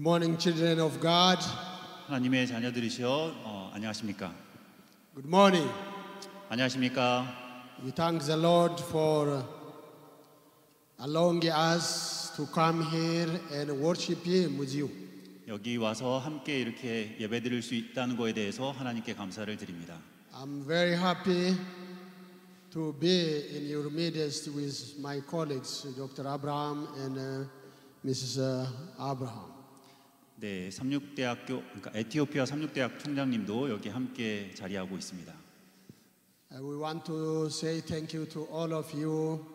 morning, children of God. 하나님의 자녀들이시여 안녕하십니까? Good morning. 안녕하십니까? We thank the Lord for allowing us to come here and worship Him with you. 여기 와서 함께 이렇게 예배드릴 수 있다는 것에 대해서 하나님께 감사를 드립니다. I'm very happy to be in your midst with my colleagues, Dr. Abraham and Mrs. Abraham. 네, 삼육대학교 그러니까 에티오피아 삼육대학 총장님도 여기 함께 자리하고 있습니다. We want to say thank you to all of you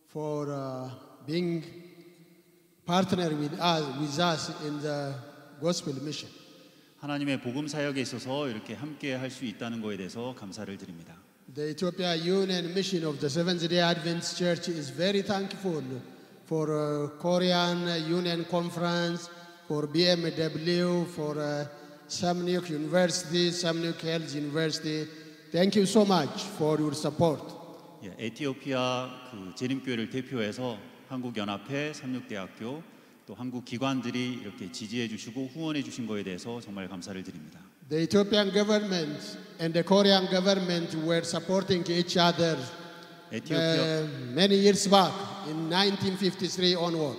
for being partner with us in the gospel mission. 하나님의 복음 사역에 있어서 이렇게 함께 할 수 있다는 것에 대해서 감사를 드립니다. The Ethiopia Union Mission of the Seventh-day Adventist Church is very thankful for Korean Union Conference, for BMW, for Samnyuk University, Samnyuk Health University. Thank you so much for your support. 예, 에티오피아 재림교회를 대표해서 한국연합회, 삼육대학교, 또 한국 기관들이 이렇게 지지해 주시고 후원해 주신 것에 대해서 정말 감사를 드립니다. The Ethiopian government and the Korean government were supporting each other many years back in 1953 onward.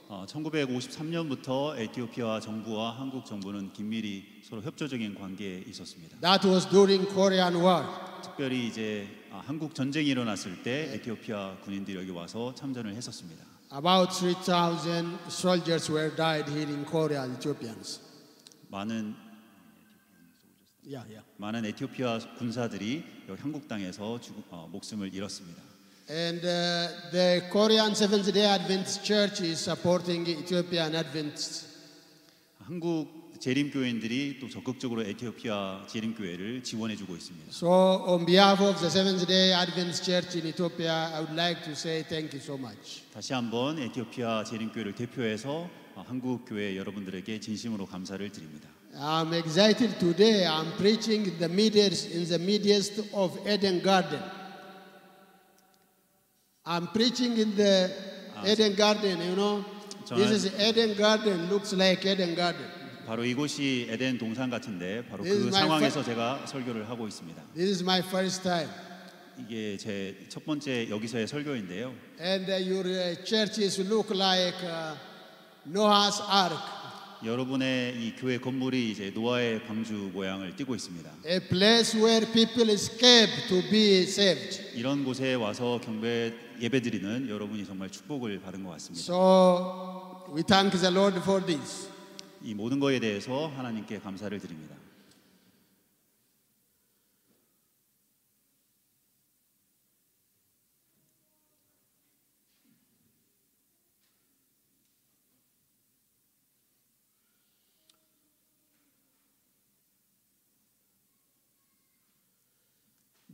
1953년부터 에티오피아 정부와 한국 정부는 긴밀히 서로 협조적인 관계에 있었습니다. That was during Korean War. 특별히 이제 한국 전쟁이 일어났을 때 에티오피아 군인들이 여기 와서 참전을 했었습니다. About 3,000 soldiers were died here in Korea, Ethiopians. 많은 에티오피아 군사들이 여기 한국 땅에서 목숨을 잃었습니다. And the Korean Seventh-day Adventist Church is supporting Ethiopian Adventists. 한국 재림교회인들이 또 적극적으로 에티오피아 재림교회를 지원해주고 있습니다. So on behalf of the Seventh-day Adventist Church in Ethiopia, I would like to say thank you so much. 다시 한번 에티오피아 재림교회를 대표해서 한국 교회 여러분들에게 진심으로 감사를 드립니다. I'm excited today. I'm preaching in the midst of Eden Garden. I'm preaching in the Eden Garden, you know. This is Eden Garden, looks like Eden Garden. 바로 이곳이 에덴 동산 같은데 바로 그 상황에서 제가 설교를 하고 있습니다. This is my first time. 이게 제 첫 번째 여기서의 설교인데요. And your churches look like Noah's Ark. 여러분의 이 교회 건물이 이제 노아의 방주 모양을 띠고 있습니다. A place where people escape to be saved. 이런 곳에 와서 예배드리는 여러분이 정말 축복을 받은 것 같습니다. So we thank the Lord for this. 이 모든 것에 대해서 하나님께 감사를 드립니다.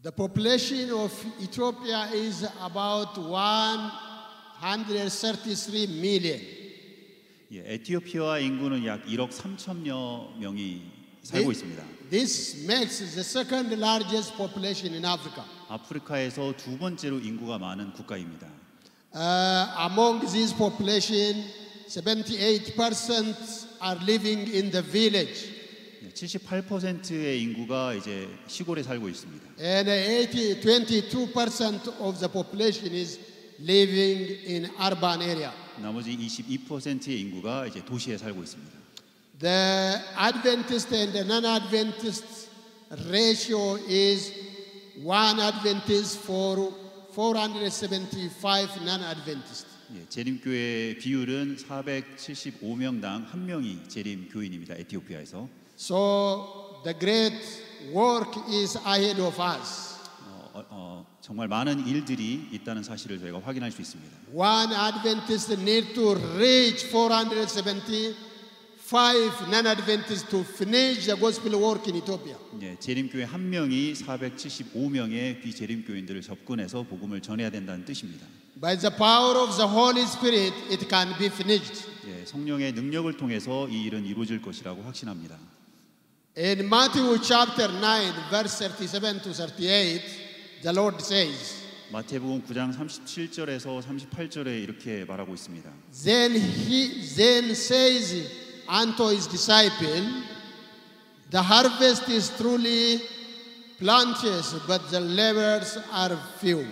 The population of Ethiopia is about 133 million. 예, 에티오피아 인구는 약 1억 3천여 명이 살고 있습니다. This makes the second largest population in Africa. 아프리카에서 두 번째로 인구가 많은 국가입니다. Among this population, 78% are living in the village. 78%의 인구가 이제 시골에 살고 있습니다. And 22% of the population is living in urban area. 나머지 22%의 인구가 이제 도시에 살고 있습니다. The Adventist and the non-Adventist ratio is 1 Adventist for 475 non-Adventist. 예, 재림교회 비율은 475명당 1명이 재림교인입니다. 에티오피아에서. So the great work is ahead of us. 정말 많은 일들이 있다는 사실을 저희가 확인할 수 있습니다. One Adventist need to reach 475 non-Adventists to finish the gospel work in Ethiopia. 예, 재림교회 한 명이 475명의 비재림교인들을 접근해서 복음을 전해야 된다는 뜻입니다. By the power of the Holy Spirit, it can be finished. 예, 성령의 능력을 통해서 이 일은 이루어질 것이라고 확신합니다. In Matthew chapter 9, verse 37 to 38, the Lord says, 마태복음 9장 37절에서 38절에 이렇게 말하고 있습니다. Then says unto his disciple, the harvest is truly plenteous, but the laborers are few.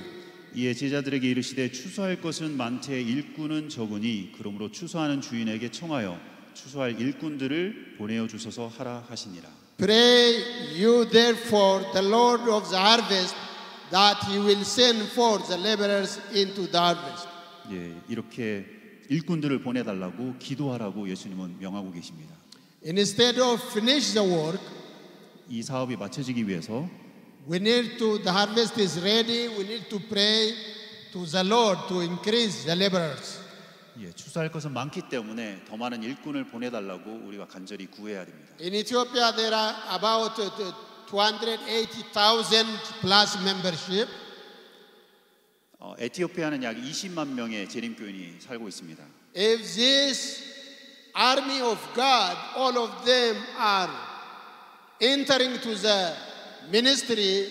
이에 제자들에게 이르시되 추수할 것은 많되 일꾼은 적으니 그러므로 추수하는 주인에게 청하여 추수할 일꾼들을 보내어 주소서 하라 하시니라. Pray you therefore the Lord of the harvest that he will send forth the laborers into the harvest. 예, 이렇게 일꾼들을 보내달라고 기도하라고 예수님은 명하고 계십니다. Instead of finish the work, 이 사업이 마쳐지기 위해서 we need to, the harvest is ready, we need to pray to the Lord to increase the laborers. 예, 추수할 것은 많기 때문에 더 많은 일꾼을 보내달라고 우리가 간절히 구해야 됩니다. In Ethiopia there are about 280,000 plus membership. 에티오피아는 약 20만 명의 재림교인이 살고 있습니다. If this army of God, all of them are entering to the ministry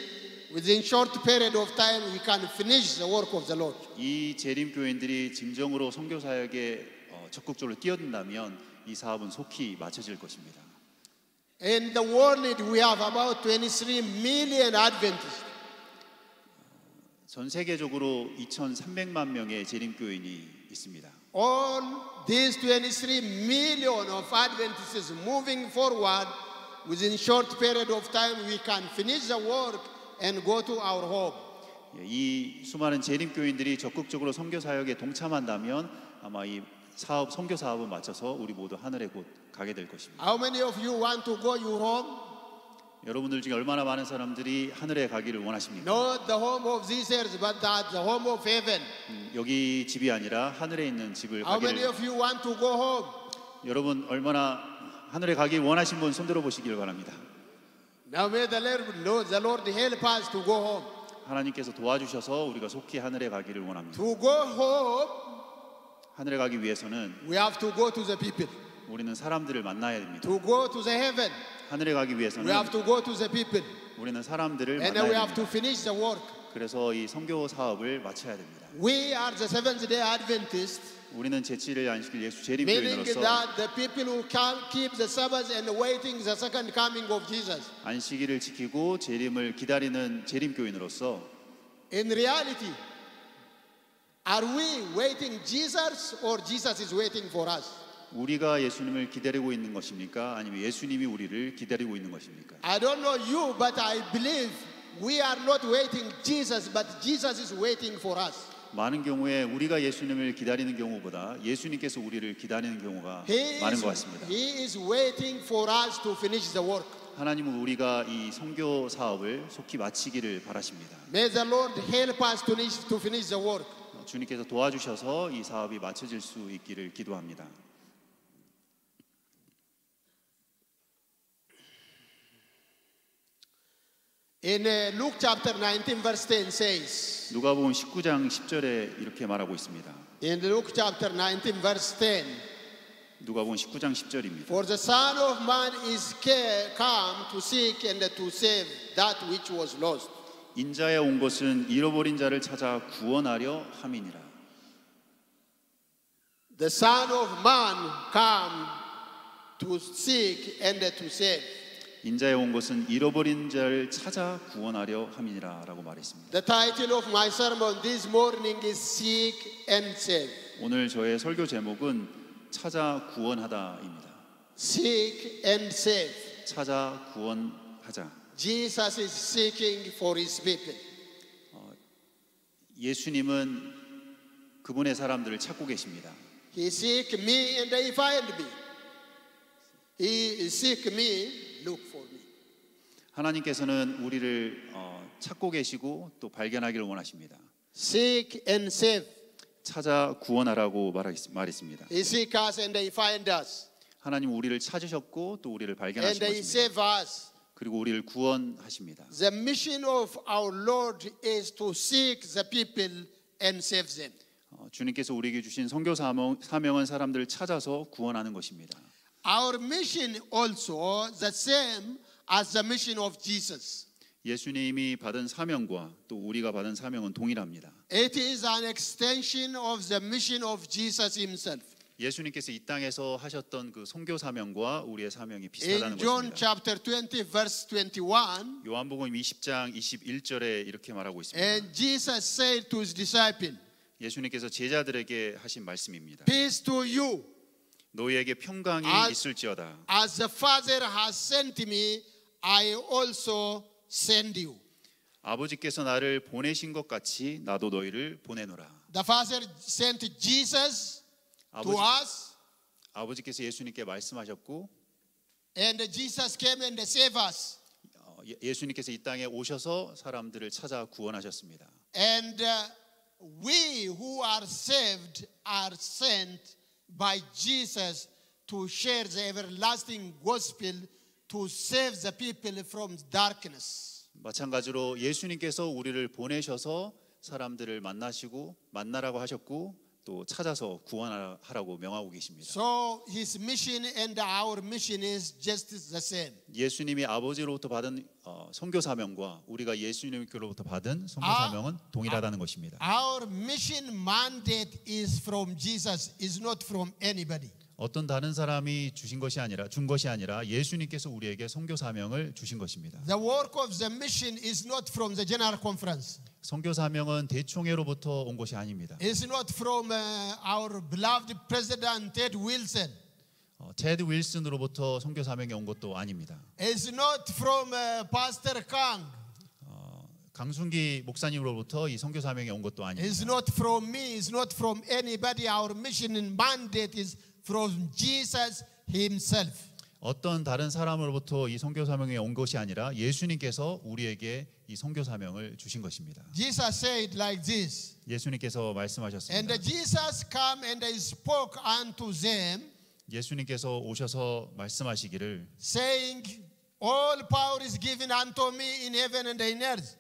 within short period of time, we can finish the work of the Lord. 이 재림교인들이 진정으로 선교 사역에 적극적으로 뛰어든다면 이 사업은 속히 마쳐질 것입니다. In the world we have about 23 million Adventists. 전 세계적으로 2,300만 명의 재림교인이 있습니다. All these 23 million of Adventists moving forward within short period of time, we can finish the work and go to our home. 이 수많은 재림교인들이 적극적으로 선교 사역에 동참한다면 아마 이 사업 선교 사업을 마쳐서 우리 모두 하늘에 곧 가게 될 것입니다. How many of you want to go your home? 여러분들 중에 얼마나 많은 사람들이 하늘에 가기를 원하십니까? Not the home of this earth, but the home of heaven. 여기 집이 아니라 하늘에 있는 집을 How many 가기를 of you want to go home? 여러분 얼마나 하늘에 가길 원하신 분 손들어 보시길 바랍니다. Now may the Lord help us to go home. 하나님께서 도와주셔서 우리가 속히 하늘에 가기를 원합니다. To go home, 하늘에 가기 위해서는 we have to go to the people. 우리는 사람들을 만나야 됩니다. To go to the heaven, 하늘에 가기 we 위해서는 have to go to the people. 우리는 사람들을 And we 만나야 have to 됩니다. finish the work. 그래서 이 선교 사업을 마쳐야 됩니다. We are the Seventh-day Adventists, 우리는 제7일 안식일 예수 meaning 재림교인으로서 that the people who can keep the Sabbath and waiting the second coming of Jesus. 안식일을 지키고 재림을 기다리는 재림교인으로서 In reality, are we waiting Jesus or Jesus is waiting for us? 우리가 예수님을 기다리고 있는 것입니까? 아니면 예수님이 우리를 기다리고 있는 것입니까? I don't know you, but I believe we are not waiting Jesus, but Jesus is waiting for us. 많은 경우에 우리가 예수님을 기다리는 경우보다 예수님께서 우리를 기다리는 경우가 많은 것 같습니다. He is waiting for us to finish the work. 하나님은 우리가 이 선교 사업을 속히 마치기를 바라십니다. May the Lord help us to finish the work. 주님께서 도와주셔서 이 사업이 마쳐질 수 있기를 기도합니다. In Luke chapter 19 verse 10 says, 누가복음 19장 10절에 이렇게 말하고 있습니다. in Luke chapter 19 verse 10, 누가복음 19장 10절입니다. for the Son of Man is come to seek and to save that which was lost. 인자에 온 것은 잃어버린 자를 찾아 구원하려 함이니라. The Son of Man come to seek and to save. 인자에 온 것은 잃어버린 자를 찾아 구원하려 함이니라라고 말했습니다. The title of my sermon this morning is Seek and Save. 오늘 저의 설교 제목은 찾아 구원하다입니다. Seek and save. 찾아 구원하자. Jesus is seeking for his people. 예수님은 그분의 사람들을 찾고 계십니다. He seek me and he find me. He seek me, look for me. 하나님께서는 우리를 찾고 계시고 또 발견하기를 원하십니다. Seek and save. 찾아 구원하라고 말했습니다. He seek us and he find us. 하나님 우리를 찾으셨고 또 우리를 발견하신 And he 것입니다. save us. 그리고 우리를 구원하십니다. The mission of our Lord is to seek the people and save them. 주님께서 우리에게 주신 선교 사명은 사람들을 찾아서 구원하는 것입니다. Our mission also the same as the mission of Jesus. 예수님이 받은 사명과 또 우리가 받은 사명은 동일합니다. It is an extension of the mission of Jesus himself. 예수님께서 이 땅에서 하셨던 그 선교 사명과 우리의 사명이 비슷하다는 In John 것입니다. chapter 20 verse 21, 요한복음 20장 21절에 이렇게 말하고 있습니다. and Jesus said to his disciple, 예수님께서 제자들에게 하신 말씀입니다. peace to you. 너희에게 평강이 있을지어다. As the Father has sent me, I also send you. 아버지께서 나를 보내신 것 같이 나도 너희를 보내노라. The Father sent Jesus to us, 아버지께서 예수님께 말씀하셨고 and Jesus came and saved us. 예수님께서 이 땅에 오셔서 사람들을 찾아 구원하셨습니다. And we who are saved are sent by Jesus to share the everlasting gospel to save the people from darkness. 마찬가지로 예수님께서 우리를 보내셔서 사람들을 만나라고 하셨고 또 찾아서 구원하라고 명하고 계십니다. So his mission and our mission is just the same. 예수님이 아버지로부터 받은 선교 사명과 우리가 예수님께로부터 받은 선교 사명은 동일하다는 것입니다. Our mission mandate is from Jesus, is not from anybody. 어떤 다른 사람이 준 것이 아니라 예수님께서 우리에게 선교 사명을 주신 것입니다. The work of the mission is not from the General Conference. 선교 사명은 대총회로부터 온 것이 아닙니다. It's not from our beloved President Ted Wilson. 테드 윌슨으로부터 선교 사명이 온 것도 아닙니다. It's not from Pastor Kang. 강순기 목사님으로부터 이 선교 사명이 온 것도 아닙니다. It's not from me. It's not from anybody. Our mission and mandate is from Jesus himself. 어떤 다른 사람으로부터 이 선교 사명이 온 것이 아니라 예수님께서 우리에게 이 선교 사명을 주신 것입니다. Jesus said like this. 예수님께서 말씀하셨습니다. And Jesus came and spoke unto them, 예수님께서 오셔서 말씀하시기를 saying, all power is given unto me in heaven and in earth.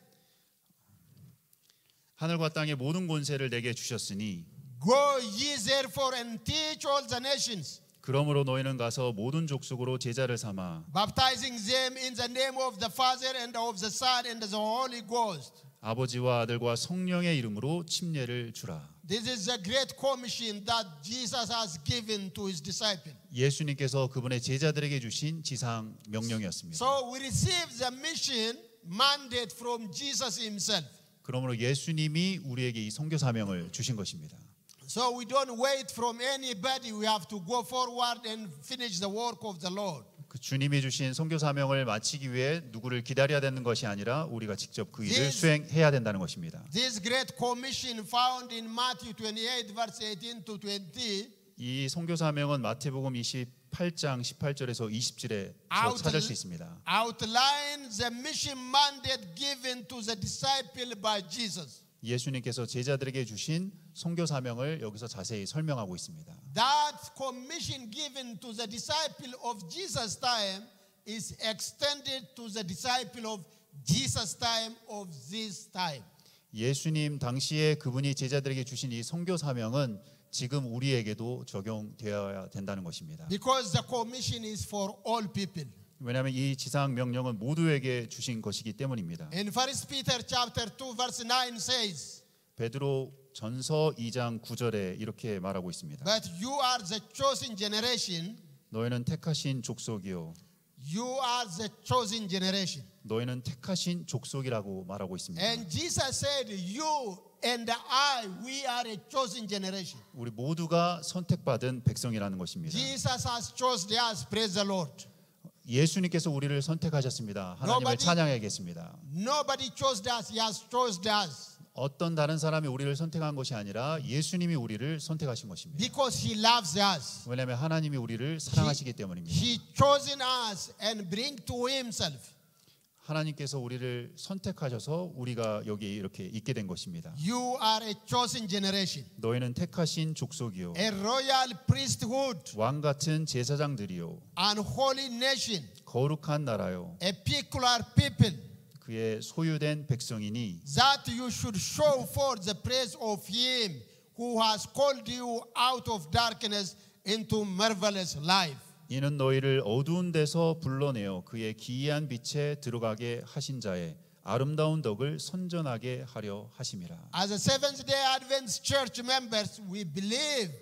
하늘과 땅의 모든 권세를 내게 주셨으니 Go ye therefore and teach all the nations, 그러므로 너희는 가서 모든 족속으로 제자를 삼아 baptizing them in the name of the Father and of the Son and the Holy Ghost. 아버지와 아들과 성령의 이름으로 침례를 주라. This is the great commission that Jesus has given to his disciples. 예수님께서 그분의 제자들에게 주신 지상 명령이었습니다. So we receive the mission mandate from Jesus himself. 그러므로 예수님이 우리에게 이 선교 사명을 주신 것입니다. So we don't wait from anybody. We have to go forward and finish the work of the Lord. 그 주님이 주신 선교 사명을 마치기 위해 누구를 기다려야 되는 것이 아니라 우리가 직접 그 일을 수행해야 된다는 것입니다. This great commission found in Matthew 28 verse 18 to 20. 이 선교 사명은 마태복음 28장 18절에서 20절에 찾을 수 있습니다. Outline the mission mandate given to the disciple by Jesus. 예수님께서 제자들에게 주신 선교 사명을 여기서 자세히 설명하고 있습니다. That commission given to the disciple of Jesus' time is extended to the disciple of Jesus' time of this time. 예수님 당시에 그분이 제자들에게 주신 이 선교 사명은 지금 우리에게도 적용되어야 된다는 것입니다. Because the commission is for all people. 왜냐하면 이 지상 명령은 모두에게 주신 것이기 때문입니다. In 1 Peter chapter 2 verse 9 says, 베드로 전서 2장 9절에 이렇게 말하고 있습니다. But you are the chosen generation. 너희는 택하신 족속이요. You are the chosen generation. 너희는 택하신 족속이라고 말하고 있습니다. And Jesus said, you and I, we are a chosen generation. 우리 모두가 선택받은 백성이라는 것입니다. Jesus has chosen us. Praise the Lord. 예수님께서 우리를 선택하셨습니다. 하나님을 찬양하겠습니다. Nobody chose us. He has chosen us. 어떤 다른 사람이 우리를 선택한 것이 아니라 예수님이 우리를 선택하신 것입니다. Because he loves us. 왜냐하면 하나님이 우리를 사랑하시기 때문입니다. He chosen us and bring to himself. 하나님께서 우리를 선택하셔서 우리가 여기 이렇게 있게 된 것입니다. You are a chosen generation. 너희는 택하신 족속이요. A royal priesthood. 왕 같은 제사장들이요. An holy nation. 거룩한 나라요. A peculiar people. 그의 소유된 백성이니 That you should show forth the praise of him who has called you out of darkness into marvelous life. 이는 너희를 어두운 데서 불러내어 그의 기이한 빛에 들어가게 하신 자의 아름다운 덕을 선전하게 하려 하심이라. As a Seventh-day Adventist church members, we believe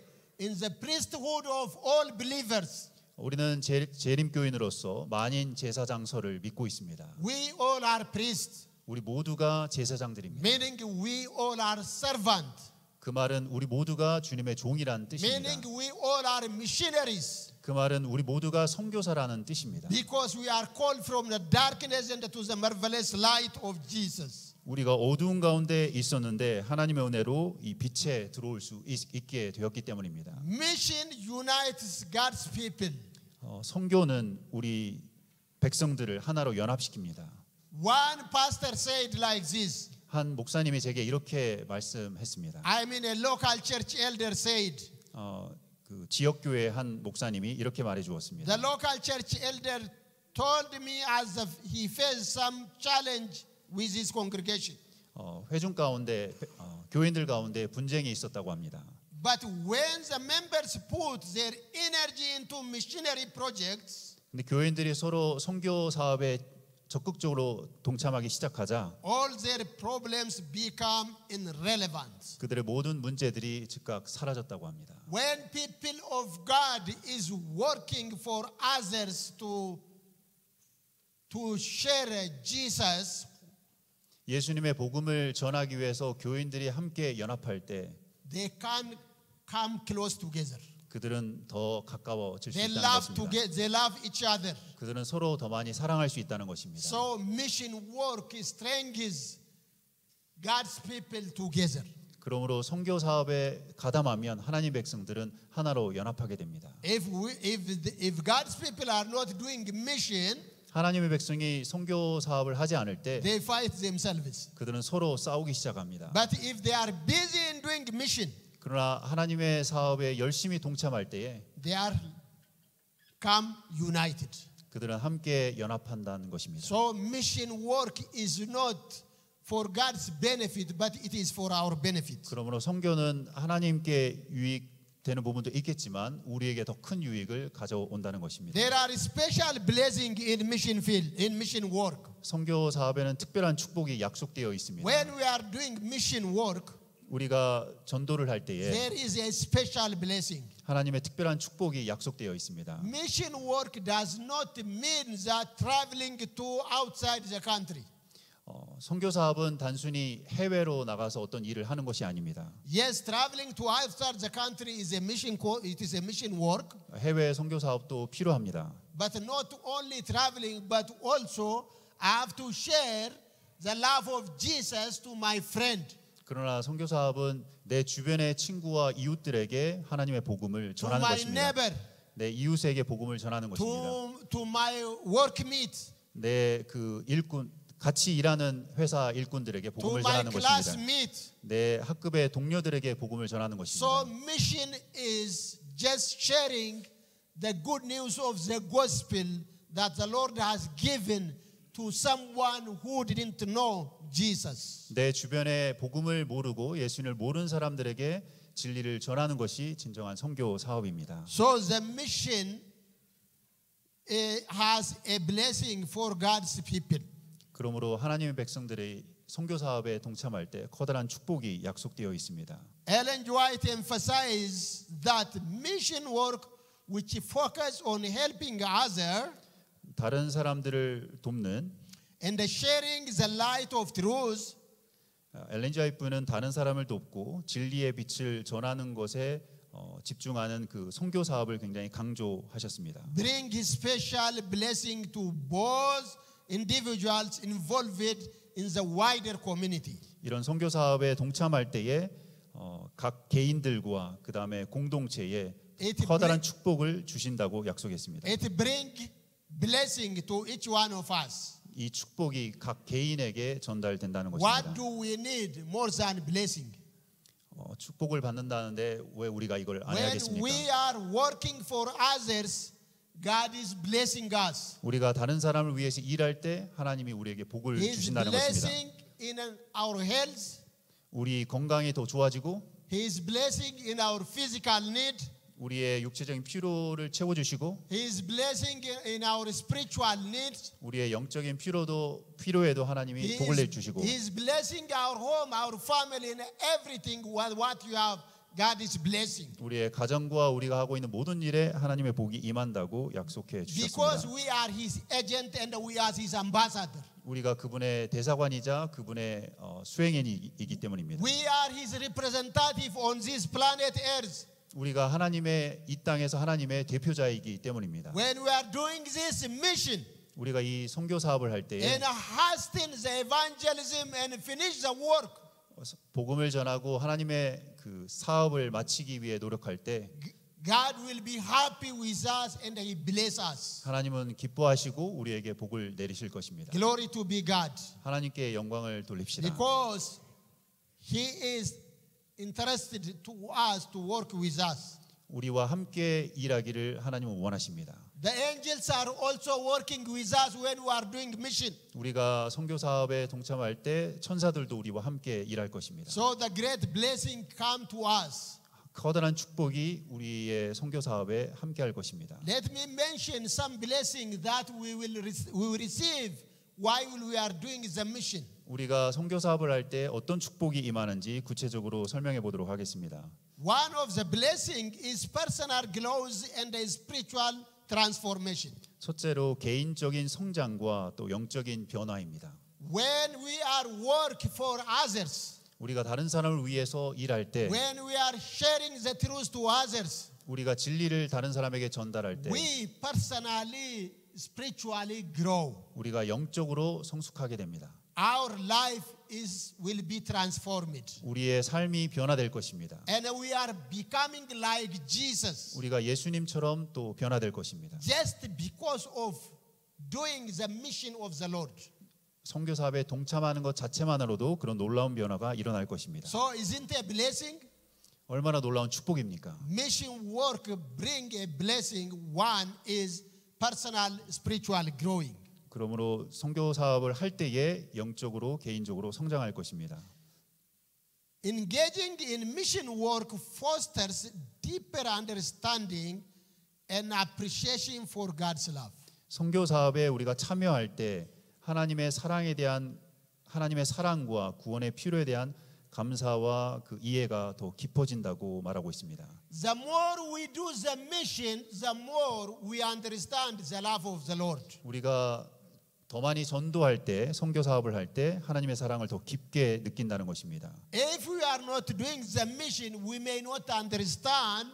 in the priesthood of all believers. 우리는 재림교인으로서 만인 제사장설을 믿고 있습니다. We all are priests, 우리 모두가 제사장들입니다. meaning we all are servants, 그 말은 우리 모두가 주님의 종이란 뜻입니다. meaning we all are missionaries, 그 말은 우리 모두가 선교사라는 뜻입니다. because we are called from the darkness into the marvelous light of Jesus. 우리가 어두운 가운데 있었는데 하나님의 은혜로 이 빛에 들어올 수 있게 되었기 때문입니다. Mission unites God's people. 선교는 우리 백성들을 하나로 연합시킵니다. One pastor said like this. 한 목사님이 제게 이렇게 말씀했습니다. I mean, a local church elder said. 그 지역 교회 한 목사님이 이렇게 말해 주었습니다. The local church elder told me as if he faced some challenge with his congregation. 회중 가운데 교인들 가운데 분쟁이 있었다고 합니다. But when the members put their energy into missionary projects, 근데 교인들이 서로 선교 사업에 적극적으로 동참하기 시작하자 all their problems become irrelevant. 그들의 모든 문제들이 즉각 사라졌다고 합니다. When people of God is working for others to share Jesus, 예수님의 복음을 전하기 위해서 교인들이 함께 연합할 때 they can come close together. 그들은 더 가까워질 수 They 있다는 love 것입니다. together. They love each other. 그들은 서로 더 많이 사랑할 수 있다는 것입니다. So mission work strengthens God's people together. 그러므로 선교 사업에 가담하면 하나님 백성들은 하나로 연합하게 됩니다. If God's people are not doing mission, 하나님의 백성이 선교 사업을 하지 않을 때 they fight themselves. 그들은 서로 싸우기 시작합니다. But if they are busy in doing mission, 그러나 하나님의 사업에 열심히 동참할 때에 they are come united. 그들은 함께 연합한다는 것입니다. So mission work is not for God's benefit, but it is for our benefit. 그러므로 선교는 하나님께 유익되는 부분도 있겠지만 우리에게 더 큰 유익을 가져온다는 것입니다. There are special blessing in mission field, in mission work. 선교 사업에는 특별한 축복이 약속되어 있습니다. When we are doing mission work, 우리가 전도를 할 때에 there is a special blessing. 하나님의 특별한 축복이 약속되어 있습니다. Mission work does not mean that traveling to outside the country. 선교 사업은 단순히 해외로 나가서 어떤 일을 하는 것이 아닙니다. Yes, traveling to outside the country is a mission. It is a mission work. 해외 선교 사업도 필요합니다. But not only traveling, but also I have to share the love of Jesus to my friend. 그러나 선교 사업은 내 주변의 친구와 이웃들에게 하나님의 복음을 To 전하는 my 것입니다. neighbor, 내 이웃에게 복음을 전하는 것입니다. to my workmate, 내 그 일꾼 같이 일하는 회사 일꾼들에게 to 복음을 my 전하는 것입니다. classmate. 내 학급의 동료들에게 복음을 전하는 So 것입니다. mission is just sharing the good news of the gospel that the Lord has given to someone who didn't know Jesus. 내 주변에 복음을 모르고 예수님을 모르는 사람들에게 진리를 전하는 것이 진정한 선교 사업입니다. So the mission has a blessing for God's people. 그러므로 하나님의 백성들이 선교 사업에 동참할 때 커다란 축복이 약속되어 있습니다. Ellen G. White emphasized that mission work which focus on helping others 다른 사람들을 돕는 and sharing the light of truth 엘렌 G. 화이트는 다른 사람을 돕고 진리의 빛을 전하는 것에 집중하는 그 선교 사업을 굉장히 강조하셨습니다. bring special blessing to both individuals involved in the wider community. 이런 선교 사업에 동참할 때에 각 개인들과 그 다음에 공동체에 커다란 축복을 주신다고 약속했습니다. It bring blessing to each one of us. 이 축복이 각 개인에게 전달된다는 What 것입니다. do we need more than blessing? 축복을 받는다는데 왜 우리가 이걸 안 When 해야겠습니까? we are working for others, God is blessing us. 우리가 다른 사람을 위해서 일할 때 하나님이 우리에게 복을 He is 주신다는 것입니다. blessing in our health. 우리 건강이 더 좋아지고 He is blessing in our physical need. 우리의 육체적인 필요를 채워주시고 He is blessing in our spiritual needs. 우리의 영적인 필요에도 하나님이 복을 내주시고 He is blessing our home, our family, and everything what you have. God is blessing. 우리의 가정과 우리가 하고 있는 모든 일에 하나님의 복이 임한다고 약속해 Because 주셨습니다. we are His agent and we are His ambassador. 우리가 그분의 대사관이자 그분의 수행인이기 때문입니다. We are His representative on this planet Earth. 우리가 하나님의 이 땅에서 하나님의 대표자이기 때문입니다. When we are doing this mission 우리가 이 선교 사업을 할 때에 and hasten the evangelism and finish the work, 복음을 전하고 하나님의 그 사업을 마치기 위해 노력할 때 God will be happy with us and He bless us. 하나님은 기뻐하시고 우리에게 복을 내리실 것입니다. Glory to be God. 하나님께 영광을 돌립시다. Because He is interested to us to work with us. 우리와 함께 일하기를 하나님은 원하십니다. The angels are also working with us when we are doing mission. 우리가 선교 사업에 동참할 때 천사들도 우리와 함께 일할 것입니다. So the great blessing come to us. 커다란 축복이 우리의 선교 사업에 함께할 것입니다. Let me mention some blessing that we will receive while we are doing the mission. 우리가 선교 사업을 할 때 어떤 축복이 임하는지 구체적으로 설명해 보도록 하겠습니다. One of the blessing is personal growth and spiritual transformation. 첫째로 개인적인 성장과 또 영적인 변화입니다. When we are work for others, 우리가 다른 사람을 위해서 일할 때, when we are sharing the truth to others, 우리가 진리를 다른 사람에게 전달할 때, we personally, spiritually grow. 우리가 영적으로 성숙하게 됩니다. Our life will be transformed. 우리의 삶이 변화될 것입니다. And we are becoming like Jesus. 우리가 예수님처럼 또 변화될 것입니다. Just because of doing the mission of the Lord. 선교 사업에 동참하는 것 자체만으로도 그런 놀라운 변화가 일어날 것입니다. So isn't it a blessing? 얼마나 놀라운 축복입니까? Mission work bring a blessing. One is personal spiritual growing. 그러므로 선교 사업을 할 때에 영적으로 개인적으로 성장할 것입니다. Engaging in mission work fosters deeper understanding and appreciation for God's love. 선교 사업에 우리가 참여할 때 하나님의 사랑에 대한 하나님의 사랑과 구원의 필요에 대한 감사와 그 이해가 더 깊어진다고 말하고 있습니다. The more we do the mission, the more we understand the love of the Lord. 우리가 더 많이 전도할 때, 선교 사업을 할 때 하나님의 사랑을 더 깊게 느낀다는 것입니다. If we are not doing the mission, we may not understand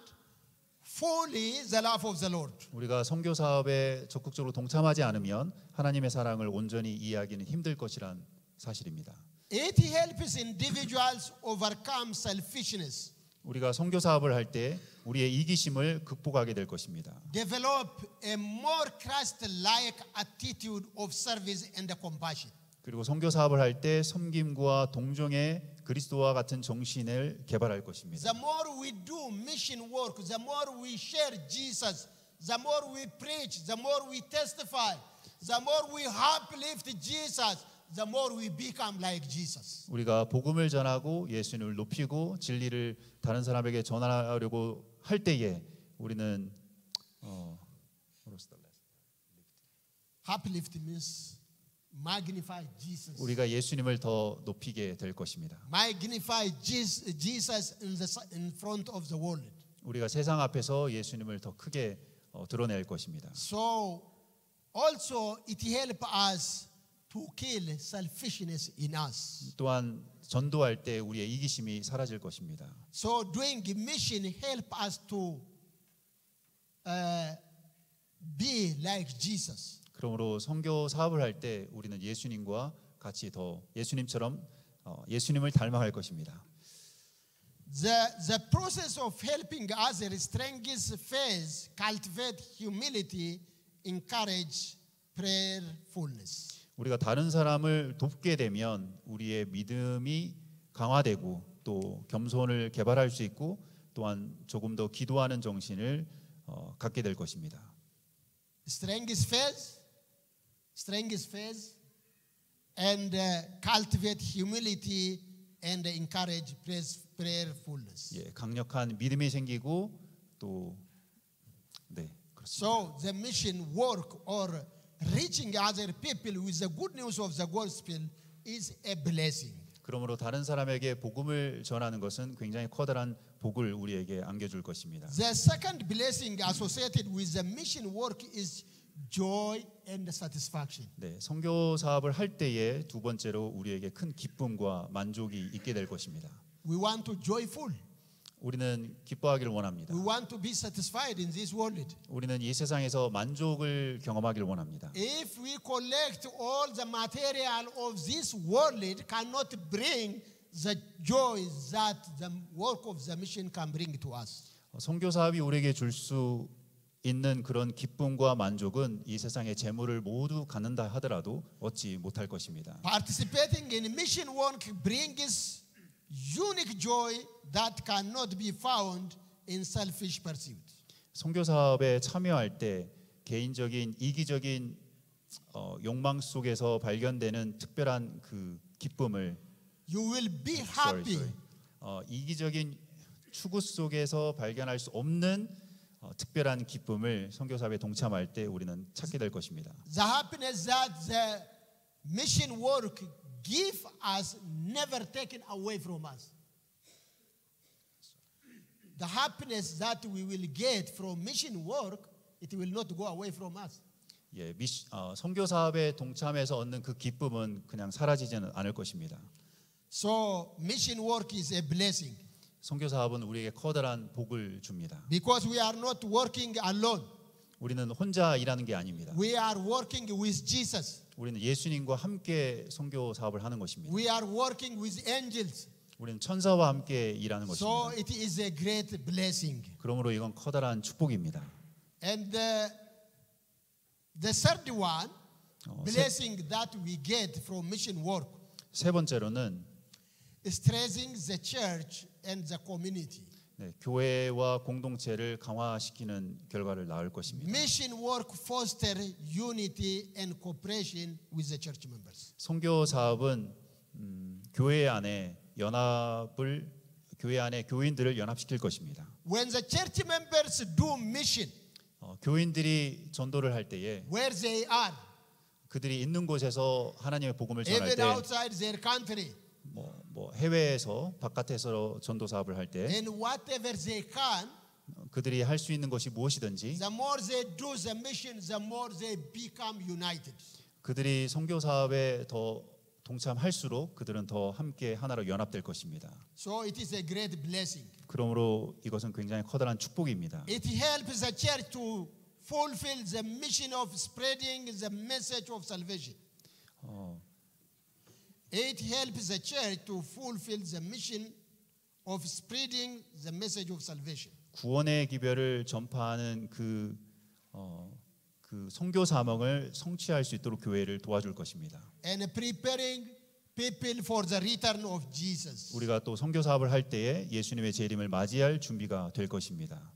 fully the love of the Lord. 우리가 선교 사업에 적극적으로 동참하지 않으면 하나님의 사랑을 온전히 이해하기는 힘들 것이란 사실입니다. It helps individuals overcome selfishness. 우리가 선교 사업을 할 때 우리의 이기심을 극복하게 될 것입니다. Develop a more Christ-like attitude of service and compassion. 그리고 선교 사업을 할 때 섬김과 동정의 그리스도와 같은 정신을 개발할 것입니다. The more we do mission work, the more we share Jesus, the more we preach, the more we testify, the more we uplift Jesus, the more we become like Jesus. 우리가 복음을 전하고 예수님을 높이고 진리를 다른 사람에게 전하려고 할 때에 우리는 Uplift means magnify Jesus. 우리가 예수님을 더 높이게 될 것입니다. Magnify Jesus in front of the world. 우리가 세상 앞에서 예수님을 더 크게 드러낼 것입니다. So also it help us to kill selfishness in us. 또한 전도할 때 우리의 이기심이 사라질 것입니다. So doing mission help us to be like Jesus. 그러므로 선교 사업을 할 때 우리는 예수님과 같이 더 예수님처럼 예수님을 닮아갈 것입니다. The process of helping others strengthens faith, cultivate humility, encourage prayerfulness. 우리가 다른 사람을 돕게 되면 우리의 믿음이 강화되고 또 겸손을 개발할 수 있고 또한 조금 더 기도하는 정신을 갖게 될 것입니다. Strengthens faith, and cultivate humility and encourage prayerfulness. 강력한 믿음이 생기고 또 네, 그렇습니다. So the mission work or reaching other people with the good news of the gospel is a blessing. 그러므로 다른 사람에게 복음을 전하는 것은 굉장히 커다란 복을 우리에게 안겨줄 것입니다. The second blessing associated with the mission work is joy and satisfaction. 네, 선교 사업을 할 때에 두 번째로 우리에게 큰 기쁨과 만족이 있게 될 것입니다. We want to joyful. 우리는 기뻐하기를 원합니다. We want to be satisfied in this world. 우리는 이 세상에서 만족을 경험하기를 원합니다. If we collect all the material of this world, it cannot bring the joy that the work of the mission can bring to us. 선교 사업이 우리에게 줄 수 있는 그런 기쁨과 만족은 이 세상의 재물을 모두 갖는다 하더라도 얻지 못할 것입니다. Participating in mission work brings unique joy that cannot be found in selfish pursuit. 선교 사업에 참여할 때 개인적인 이기적인 욕망 속에서 발견되는 특별한 그 기쁨을 You will be happy. 이기적인 추구 속에서 발견할 수 없는 특별한 기쁨을 선교 사업에 동참할 때 우리는 찾게 될 것입니다. The happiness that the mission work give us never taken away from us. The happiness that we will get from mission work, it will not go away from us. 예, 선교 사업에 동참해서 얻는 그 기쁨은 그냥 사라지지는 않을 것입니다. So mission work is a blessing 선교 사업은 우리에게 커다란 복을 줍니다. because we are not working alone. 우리는 혼자 일하는 게 아닙니다. We are working with Jesus. 우리는 예수님과 함께 선교 사업을 하는 것입니다. We are working with angels. 우리는 천사와 함께 일하는 So 것입니다. it is a great blessing. 그러므로 이건 커다란 축복입니다. And the third one, blessing that we get from mission work, 세 번째로는 strengthening the church and the community. 네, 교회와 공동체를 강화시키는 결과를 낳을 것입니다. Mission work foster unity and cooperation with the church members. 선교 사업은 교회 안에 교회 안에 교인들을 연합시킬 것입니다. When the church members do mission, 교인들이 전도를 할 때에 where they are, 그들이 있는 곳에서 하나님의 복음을 전할 even 때 outside their country, 뭐 해외에서 바깥에서 전도 사업을 할 때 and whatever they can, 그들이 할 수 있는 것이 무엇이든지 the more they do the mission, the more they become united. 그들이 선교 사업에 더 동참할수록 그들은 더 함께 하나로 연합될 것입니다. So it is a great blessing. 그러므로 이것은 굉장히 커다란 축복입니다. It helps the church to fulfill the mission of spreading the message of salvation. It helps the church to fulfill the mission of spreading the message of salvation. 구원의 기별을 전파하는 그 선교 사명을 성취할 수 있도록 교회를 도와줄 것입니다. And preparing people for the return of Jesus. 우리가 또 선교 사업을 할 때에 예수님의 재림을 맞이할 준비가 될 것입니다.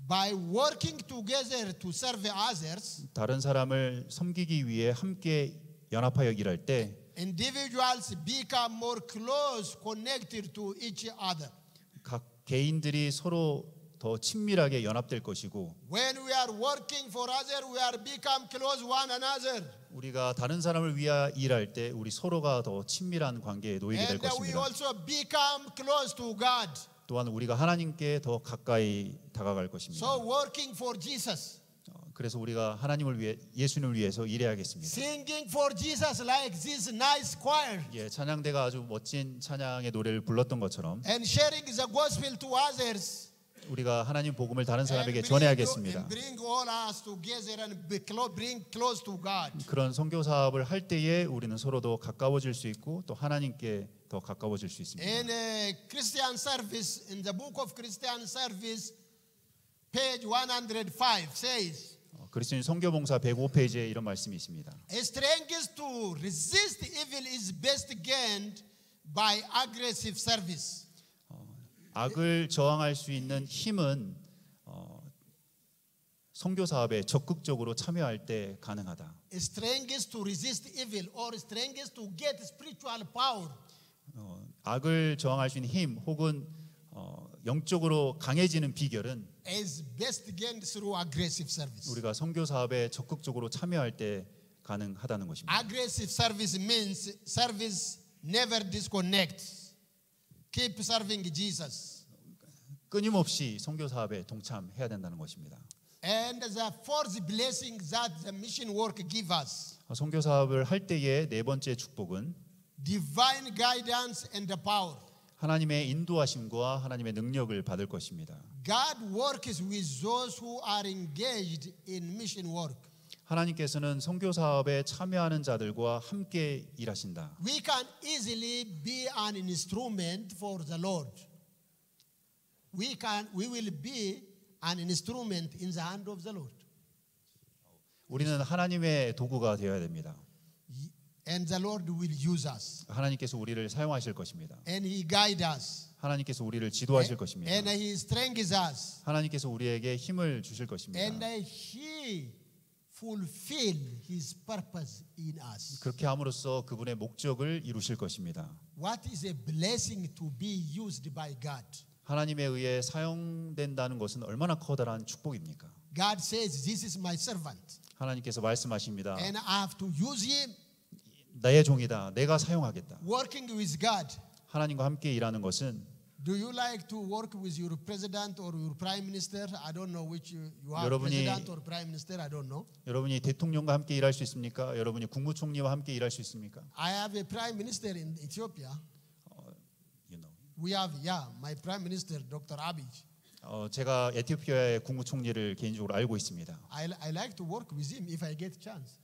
By working together to serve others, 다른 사람을 섬기기 위해 함께 연합하여 일할 때 individuals become more close connected to each other. 각 개인들이 서로 더 친밀하게 연합될 것이고 When we are working for others, we are become close one another. 우리가 다른 사람을 위하여 일할 때 우리 서로가 더 친밀한 관계에 놓이게 될 And we 것입니다. also become close to God. 또한 우리가 하나님께 더 가까이 다가갈 것입니다. So working for Jesus, 그래서 우리가 하나님을 위해 예수님을 위해서 일해야겠습니다. singing for Jesus like this nice choir, 예, 찬양대가 아주 멋진 찬양의 노래를 불렀던 것처럼 and sharing the gospel to others. 우리가 하나님 복음을 다른 사람에게 And 전해야겠습니다. bring all us together and bring close to God. 그런 선교 사업을 할 때에 우리는 서로 더 가까워질 수 있고 또 하나님께 더 가까워질 수 있습니다. In Christian Service, in the book of Christian Service, page 105 says, 그리스도인 선교봉사 105페이지에 이런 말씀이 있습니다. strength to resist evil is best gained by aggressive service. 악을 저항할 수 있는 힘은 선교 사업에 적극적으로 참여할 때 가능하다. Strength to resist evil or strength to get spiritual power. 악을 저항할 수 있는 힘 혹은 영적으로 강해지는 비결은 is best gained through aggressive service. 우리가 선교 사업에 적극적으로 참여할 때 가능하다는 것입니다. Aggressive service means service never disconnects. Keep serving Jesus. 끊임없이 선교 사업에 동참해야 된다는 것입니다. And the fourth blessing that the mission work give us, 선교 사업을 할 때의 네 번째 축복은 divine guidance and the power. 하나님의 인도하심과 하나님의 능력을 받을 것입니다. God works with those who are engaged in mission work. 하나님께서는 선교 사업에 참여하는 자들과 함께 일하신다. We can easily be an instrument for the Lord. We will be an instrument in the hand of the Lord. 우리는 하나님의 도구가 되어야 됩니다. And the Lord will use us. 하나님께서 우리를 사용하실 것입니다. And He guide us. 하나님께서 우리를 지도하실 것입니다. And He strengthens us. 하나님께서 우리에게 힘을 주실 것입니다. And He fulfill His purpose in us. 그렇게 함으로써 그분의 목적을 이루실 것입니다. What is a blessing to be used by God? 하나님에 의해 사용된다는 것은 얼마나 커다란 축복입니까? God says, "This is my servant, 하나님께서 말씀하십니다. and I have to use him." 나의 종이다. 내가 사용하겠다. Working with God. 하나님과 함께 일하는 것은 Do you like to work with your president or your prime minister? I don't know which you have, 여러분이- president or prime minister. I don't know. 여러분이 대통령과 함께 일할 수 있습니까? 여러분이 국무총리와 함께 일할 수 있습니까? I have a prime minister in Ethiopia. You know. We have, my prime minister, Dr. Abiy. 제가 에티오피아의 국무총리를 개인적으로 알고 있습니다. I like to work with him if I get chance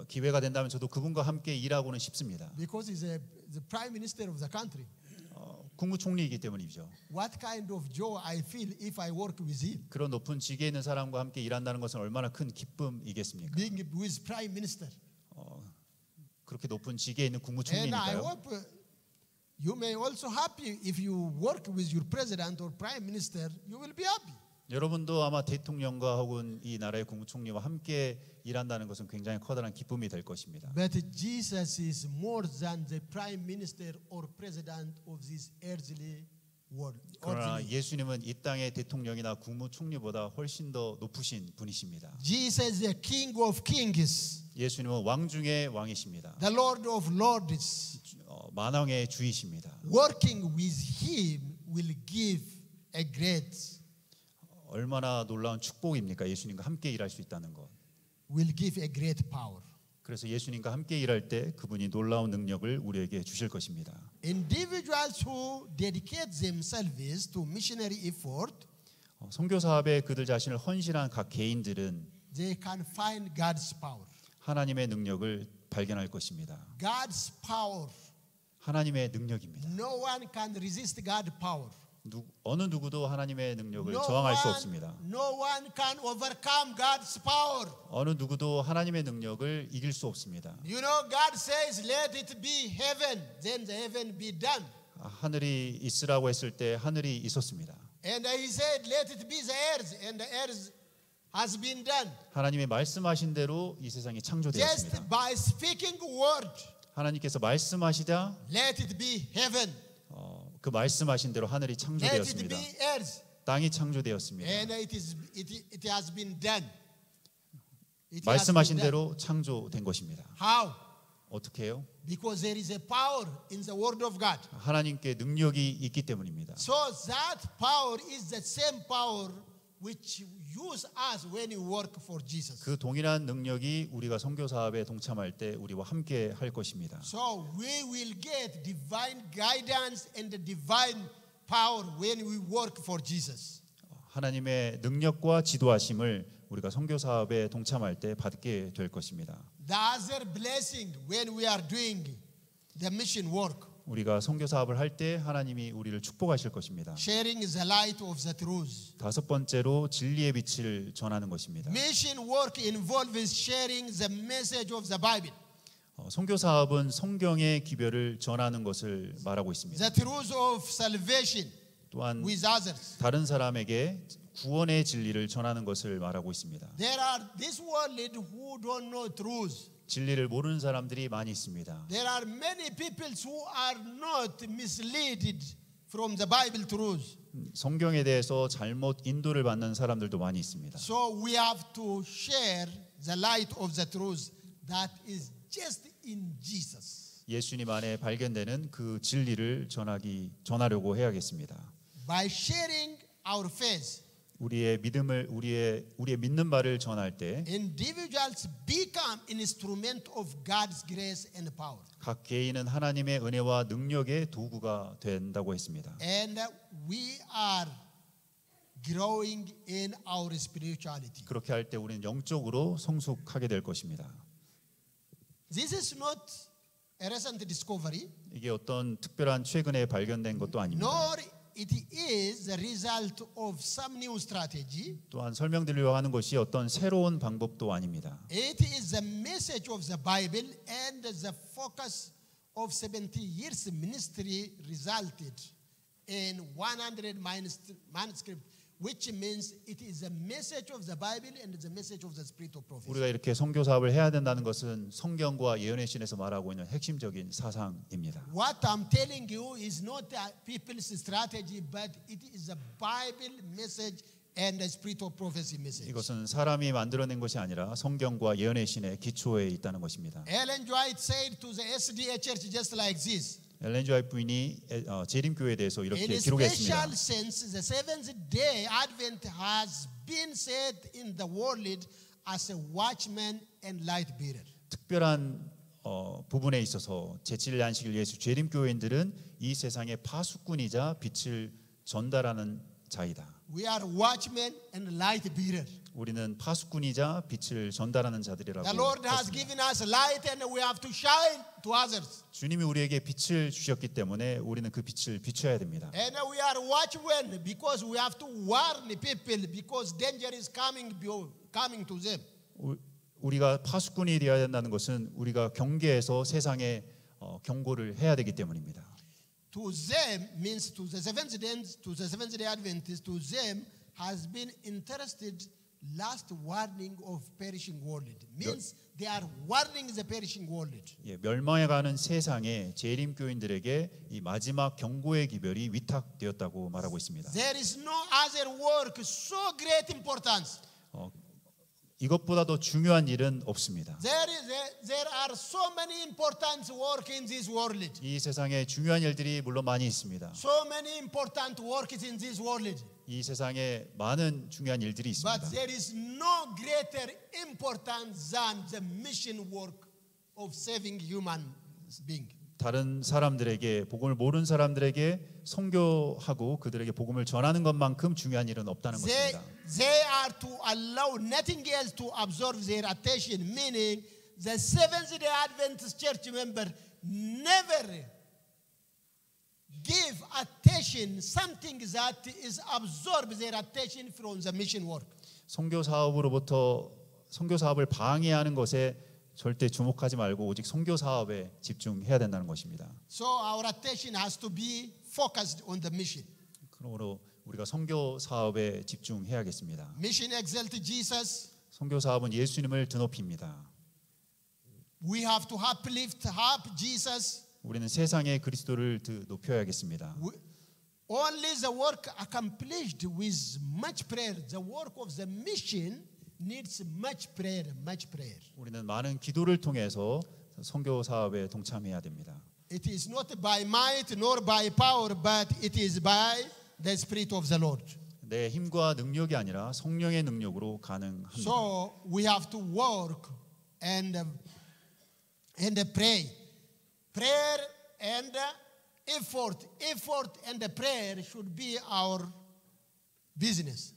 기회가 된다면 저도 그분과 함께 일하고는 싶습니다. because he's the prime minister of the country. 국무총리이기 때문이죠. What kind of joy I feel if I work with him, 그런 높은 직위에 있는 사람과 함께 일한다는 것은 얼마나 큰 기쁨이겠습니까? being with prime minister. 그렇게 높은 직위에 있는 And I 국무총리니까요. hope you may also happy if you work with your president or prime minister. You will be happy. 여러분도 아마 대통령과 혹은 이 나라의 국무총리와 함께 일한다는 것은 굉장히 커다란 기쁨이 될 것입니다. But Jesus is more than the prime minister or president of this earthly world. 그러나 예수님은 이 땅의 대통령이나 국무총리보다 훨씬 더 높으신 분이십니다. Jesus is the King of Kings, 예수님은 왕 중의 왕이십니다. the Lord of Lords. 만왕의 주이십니다. Working with Him will give a great, 얼마나 놀라운 축복입니까? 예수님과 함께 일할 수 있다는 것. will give a great power. 그래서 예수님과 함께 일할 때 그분이 놀라운 능력을 우리에게 주실 것입니다. Individuals who dedicate themselves to missionary effort, 선교 사업에 그들 자신을 헌신한 각 개인들은 they can find God's power. 하나님의 능력을 발견할 것입니다. God's power. 하나님의 능력입니다. No one can resist God's power. 어느 누구도 하나님의 능력을 저항할 수 없습니다. No one can overcome God's power. 어느 누구도 하나님의 능력을 이길 수 없습니다. You know, God says, "Let it be heaven," then the heaven be done. 하늘이 있으라고 했을 때 하늘이 있었습니다. And He said, "Let it be the earth," and the earth has been done. 하나님의 말씀하신 대로 이 세상이 Just 창조되었습니다. by speaking word, 하나님께서 말씀하시자 let it be heaven, 그 말씀하신 대로 하늘이 let it 창조되었습니다. be earth, 땅이 창조되었습니다. and it has been done. It has 말씀하신 been done. 대로 창조된 것입니다. How? 어떻게 해요? Because there is a power in the word of God. 하나님께 능력이 있기 때문입니다. So that power is the same power which use us when you work for Jesus. 그 동일한 능력이 우리가 선교 사업에 동참할 때 우리와 함께 할 것입니다. So we will get divine guidance and the divine power when we work for Jesus. 하나님의 능력과 지도하심을 우리가 선교 사업에 동참할 때 받게 될 것입니다. The other blessing when we are doing the mission work, 우리가 선교 사업을 할 때 하나님이 우리를 축복하실 것입니다. sharing the light of the truth. 다섯 번째로 진리의 빛을 전하는 것입니다. Mission work involves sharing the message of the Bible, 선교 사업은 성경의 기별을 전하는 것을 말하고 있습니다. the truth of salvation 또한 with others. 다른 사람에게 구원의 진리를 전하는 것을 말하고 있습니다. There are this world who don't know truth. 진리를 모르는 사람들이 많이 있습니다. There are many people who are not misled from the Bible truths. 성경에 대해서 잘못 인도를 받는 사람들도 많이 있습니다. So we have to share the light of the truth that is just in Jesus. 예수님 안에 발견되는 그 진리를 전하려고 해야겠습니다. By sharing our faith, 우리의 믿음을 우리의 믿는 바를 전할 때 individuals become an instrument of God's grace and power. 각 개인은 하나님의 은혜와 능력의 도구가 된다고 했습니다. And we are growing in our spirituality. 그렇게 할 때 우리는 영적으로 성숙하게 될 것입니다. This is not a recent discovery, 이게 어떤 특별한 최근에 발견된 것도 아닙니다. nor it is the result of some new strategy. 또한 설명드리려고 하는 것이 어떤 새로운 방법도 아닙니다. It is the message of the Bible and the focus of 70 years ministry resulted in 100 manuscript, which means it is the message of the Bible and the message of the spirit of prophecy. 우리가 이렇게 선교 사업을 해야 된다는 것은 성경과 예언의 신에서 말하고 있는 핵심적인 사상입니다. What I'm telling you is not a people's strategy, but it is a Bible message and the spirit of prophecy message. 이것은 사람이 만들어낸 것이 아니라 성경과 예언의 신의 기초에 있다는 것입니다. Ellen White said to the SDA church just like this. 엘렌 지 화이트 부인이 재림교회에 대해서 이렇게 In a 기록했습니다. special sense, the seventh day Advent has been set in the world as a watchman and light bearer. 특별한 부분에 있어서 제7일 안식일 예수 재림교회인들은 이 세상의 파수꾼이자 빛을 전달하는 자이다. We are watchmen and light bearer. 우리는 파수꾼이자 빛을 전달하는 자들이라고 The Lord has 했습니다. given us light and we have to shine to others. 주님이 우리에게 빛을 주셨기 때문에 우리는 그 빛을 비춰야 됩니다. And we are watchmen because we have to warn the people because danger is coming to them. 우리가 파수꾼이 되어야 된다는 것은 우리가 경계에서 세상에 경고를 해야 되기 때문입니다. To them means to the Seventh Day Adventists, to them has been interested last warning of perishing world. Means they are warning the perishing world. 예, 멸망해가는 세상에 재림교인들에게 이 마지막 경고의 기별이 위탁되었다고 말하고 있습니다. There is no other work so great importance. 이것보다 더 중요한 일은 없습니다. There are so many important work in this world. 이 세상에 중요한 일들이 물론 많이 있습니다. So many important works in this world. 이 세상에 많은 중요한 일들이 있습니다. But there is no greater importance than the mission work of saving human being. 다른 사람들에게 복음을 모르는 사람들에게 선교하고 그들에게 복음을 전하는 것만큼 중요한 일은 없다는 것입니다. They are to allow nothing else to absorb their attention, meaning the Seventh Day Adventist church member never give attention something that is absorb their attention from the mission work. 선교 사업을 방해하는 것에 절대 주목하지 말고 오직 선교 사업에 집중해야 된다는 것입니다. So our attention has to be focused on the mission. 그러므로 우리가 선교 사업에 집중해야겠습니다. Mission exalt Jesus. 선교 사업은 예수님을 드높입니다. We have to uplift up Jesus. 우리는 세상의 그리스도를 높여야겠습니다. Only the work accomplished with much prayer, the work of the mission needs much prayer, much prayer. 우리는 많은 기도를 통해서 선교 사업에 동참해야 됩니다. It is not by might nor by power, but it is by the Spirit of the Lord. 내 힘과 능력이 아니라 성령의 능력으로 가능합니다. So we have to work and pray. Prayer and effort and prayer should be our business.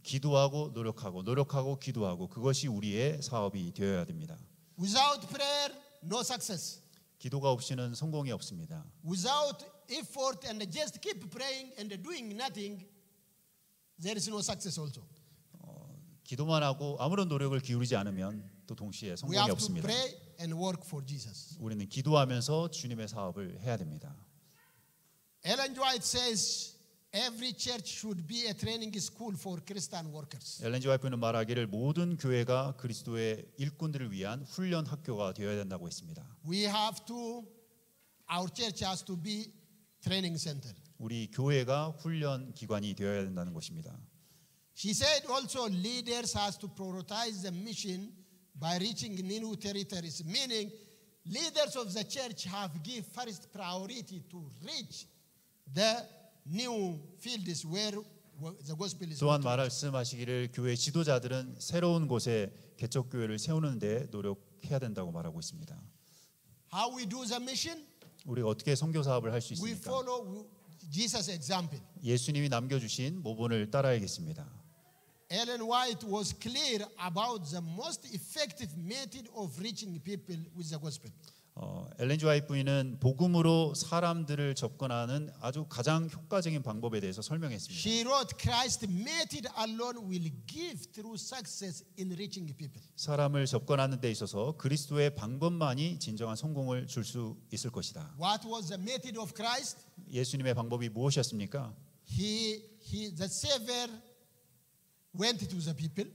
기도하고 노력하고 기도하고 그것이 우리의 사업이 되어야 됩니다. Without prayer, no success. 기도가 없이는 성공이 없습니다. Without effort and just keep praying and doing nothing, there is no success also. 기도만 하고 아무런 노력을 기울이지 않으면 또 동시에 We 성공이 have to 없습니다. pray and work for Jesus. 우리는 기도하면서 주님의 사업을 해야 됩니다. Ellen White says every church should be a training school for Christian workers. 엘렌 지 화이트는 말하기를 모든 교회가 그리스도의 일꾼들을 위한 훈련 학교가 되어야 된다고 했습니다. Our church has to be training center. 우리 교회가 훈련 기관이 되어야 된다는 것입니다. She said also leaders has to prioritize the mission by reaching new territories, meaning leaders of the church have give first priority to reach the new fields where the gospel is. 또한 말씀하시기를 교회 지도자들은 새로운 곳에 개척 교회를 세우는 데 노력해야 된다고 말하고 있습니다. How we do the mission? 우리가 어떻게 선교 사업을 할 수 We 있습니까? follow Jesus' example. 예수님이 남겨주신 모본을 따라야겠습니다. Ellen White was clear about the most effective method of reaching people with the gospel. 엘렌 G. 화이트 부인은 복음으로 사람들을 접근하는 아주 가장 효과적인 방법에 대해서 설명했습니다. She wrote, Christ's method alone will give true success in reaching people. 사람을 접근하는 데 있어서 그리스도의 방법만이 진정한 성공을 줄 수 있을 것이다. What was the method of Christ? 예수님의 방법이 무엇이었습니까? The Savior went to the people.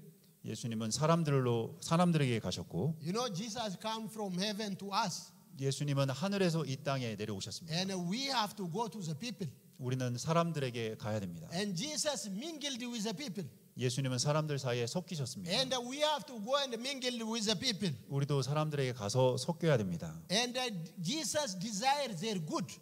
예수님은 사람들에게 가셨고, You know, Jesus came from heaven to us, 예수님은 하늘에서 이 땅에 내려오셨습니다. and we have to go to the people. 우리는 사람들에게 가야 됩니다. And Jesus mingled with the people, 예수님은 사람들 사이에 섞이셨습니다. and we have to go and mingle with the people. 우리도 사람들에게 가서 섞여야 됩니다. And Jesus desired their good,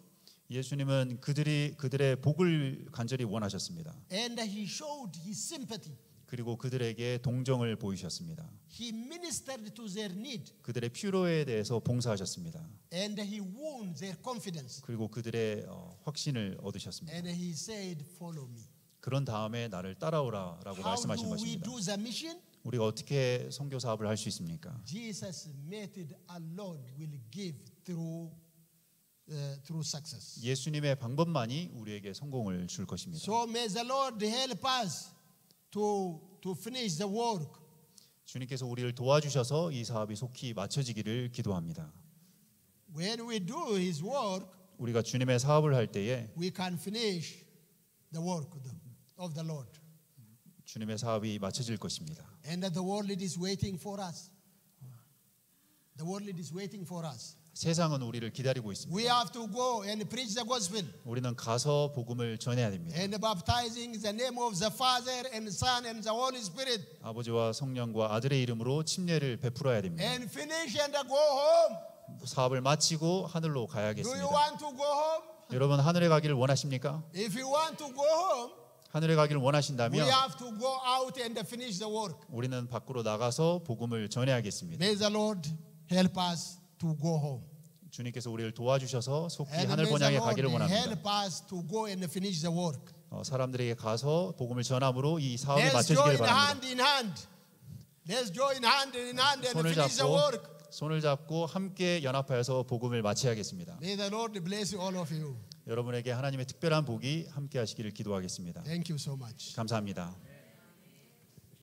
예수님은 그들의 복을 간절히 원하셨습니다. and He showed His sympathy. 그리고 그들에게 동정을 보이셨습니다. He ministered to their need, 그들의 필요에 대해서 봉사하셨습니다. and He won their confidence. 그리고 그들의 확신을 얻으셨습니다. And He said, "Follow me." 그런 다음에 나를 따라오라라고 How 말씀하신 do we 것입니다. do the mission? 우리가 어떻게 선교 사업을 할 수 있습니까? Jesus' method alone will give through success. 예수님의 방법만이 우리에게 성공을 줄 것입니다. So may the Lord help us to finish the work. 주님께서 우리를 도와주셔서 이 사업이 속히 마쳐지기를 기도합니다. When we do His work, 우리가 주님의 사업을 할 때에 we can finish the work of the Lord. 주님의 사업이 마쳐질 것입니다. And the world is waiting for us. The world is waiting for us. 세상은 우리를 기다리고 있습니다. We have to go and preach the gospel, 우리는 가서 복음을 전해야 됩니다. and baptizing the name of the Father and Son and the Holy Spirit, 아버지와 성령과 아들의 이름으로 침례를 베풀어야 됩니다. and finish and go home. 사업을 마치고 하늘로 Do you 가야겠습니다. want to go home? 여러분 하늘에 가기를 원하십니까? If you want to go home, 하늘에 가기를 we 원하신다면 have to go out and finish the work. 우리는 밖으로 나가서 복음을 전해야겠습니다. May the Lord help us to go home. 주님께서 우리를 도와주셔서 속히 And 하늘 may the 본향에 가기를 Lord 원합니다. help us to go and finish the work. 사람들에게 가서 복음을 전함으로 이 사업이 Let's 마쳐지길 join 바랍니다. hand in hand. Let's join hand in hand and 손을 finish the work. 손을 잡고 함께 연합하여서 복음을 마쳐야겠습니다. May the Lord bless all of you. 여러분에게 하나님의 특별한 복이 함께 하시기를 기도하겠습니다. Thank you so much. 감사합니다.